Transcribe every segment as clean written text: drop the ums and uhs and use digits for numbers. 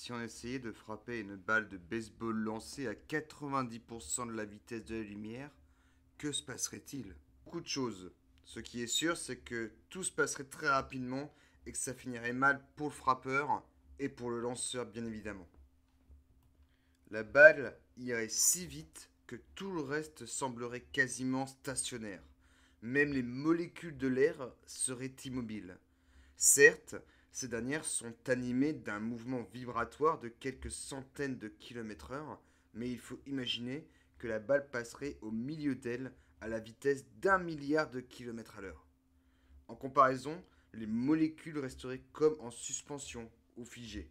Si on essayait de frapper une balle de baseball lancée à 90% de la vitesse de la lumière, que se passerait-il? Beaucoup de choses. Ce qui est sûr, c'est que tout se passerait très rapidement et que ça finirait mal pour le frappeur et pour le lanceur, bien évidemment. La balle irait si vite que tout le reste semblerait quasiment stationnaire. Même les molécules de l'air seraient immobiles. Certes, ces dernières sont animées d'un mouvement vibratoire de quelques centaines de km/h, mais il faut imaginer que la balle passerait au milieu d'elles à la vitesse d'1 milliard de km à l'heure. En comparaison, les molécules resteraient comme en suspension ou figées.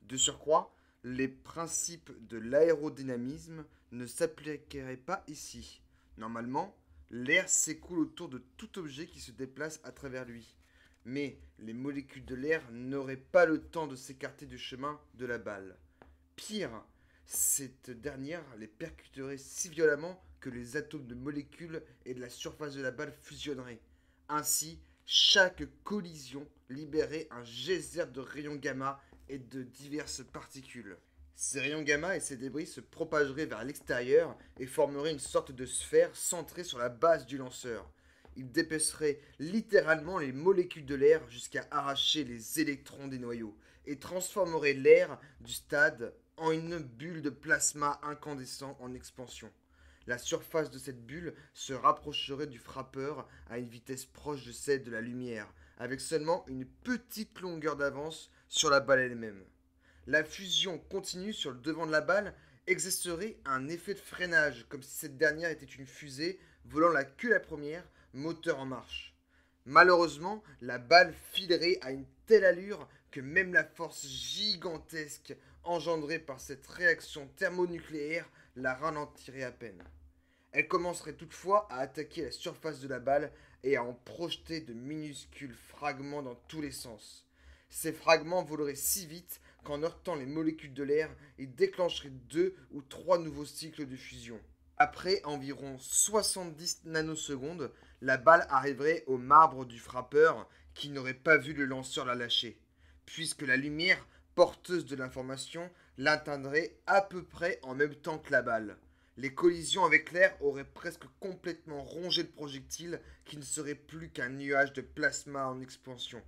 De surcroît, les principes de l'aérodynamisme ne s'appliqueraient pas ici. Normalement, l'air s'écoule autour de tout objet qui se déplace à travers lui. Mais les molécules de l'air n'auraient pas le temps de s'écarter du chemin de la balle. Pire, cette dernière les percuterait si violemment que les atomes de molécules et de la surface de la balle fusionneraient. Ainsi, chaque collision libérait un geyser de rayons gamma et de diverses particules. Ces rayons gamma et ces débris se propageraient vers l'extérieur et formeraient une sorte de sphère centrée sur la base du lanceur. Ils dépeceraient littéralement les molécules de l'air jusqu'à arracher les électrons des noyaux et transformeraient l'air du stade en une bulle de plasma incandescent en expansion. La surface de cette bulle se rapprocherait du frappeur à une vitesse proche de celle de la lumière, avec seulement une petite longueur d'avance sur la balle elle-même. La fusion continue sur le devant de la balle exercerait un effet de freinage, comme si cette dernière était une fusée volant la queue la première, moteur en marche. Malheureusement, la balle filerait à une telle allure que même la force gigantesque engendrée par cette réaction thermonucléaire la ralentirait à peine. Elle commencerait toutefois à attaquer la surface de la balle et à en projeter de minuscules fragments dans tous les sens. Ces fragments voleraient si vite qu'en heurtant les molécules de l'air, ils déclencheraient 2 ou 3 nouveaux cycles de fusion. Après environ 70 nanosecondes, la balle arriverait au marbre du frappeur qui n'aurait pas vu le lanceur la lâcher, puisque la lumière, porteuse de l'information, l'atteindrait à peu près en même temps que la balle. Les collisions avec l'air auraient presque complètement rongé le projectile qui ne serait plus qu'un nuage de plasma en expansion,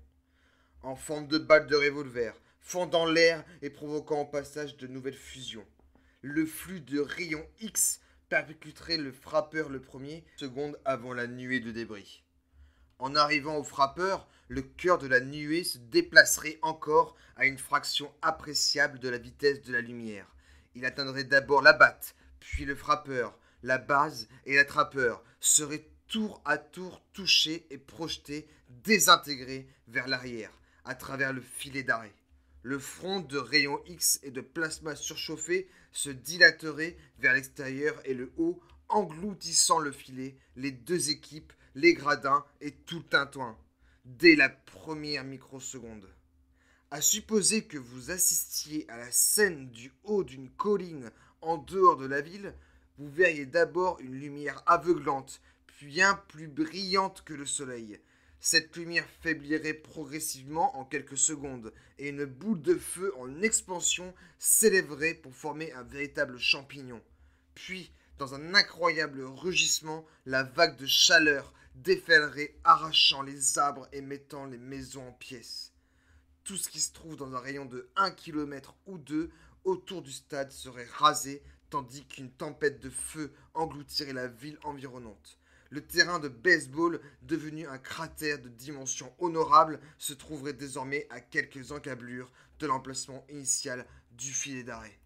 en forme de balle de revolver, fendant l'air et provoquant au passage de nouvelles fusions. Le flux de rayons X percuterait le frappeur le premier, seconde avant la nuée de débris. En arrivant au frappeur, le cœur de la nuée se déplacerait encore à une fraction appréciable de la vitesse de la lumière. Il atteindrait d'abord la batte, puis le frappeur, la base et l'attrapeur seraient tour à tour touchés et projetés, désintégrés vers l'arrière, à travers le filet d'arrêt. Le front de rayons X et de plasma surchauffé se dilaterait vers l'extérieur et le haut, engloutissant le filet, les deux équipes, les gradins et tout le tintouin, dès la première microseconde. À supposer que vous assistiez à la scène du haut d'une colline en dehors de la ville, vous verriez d'abord une lumière aveuglante, bien plus brillante que le soleil. Cette lumière faiblirait progressivement en quelques secondes, et une boule de feu en expansion s'élèverait pour former un véritable champignon. Puis, dans un incroyable rugissement, la vague de chaleur déferlerait, arrachant les arbres et mettant les maisons en pièces. Tout ce qui se trouve dans un rayon de 1 km ou 2 autour du stade serait rasé, tandis qu'une tempête de feu engloutirait la ville environnante. Le terrain de baseball, devenu un cratère de dimension honorable, se trouverait désormais à quelques encablures de l'emplacement initial du filet d'arrêt.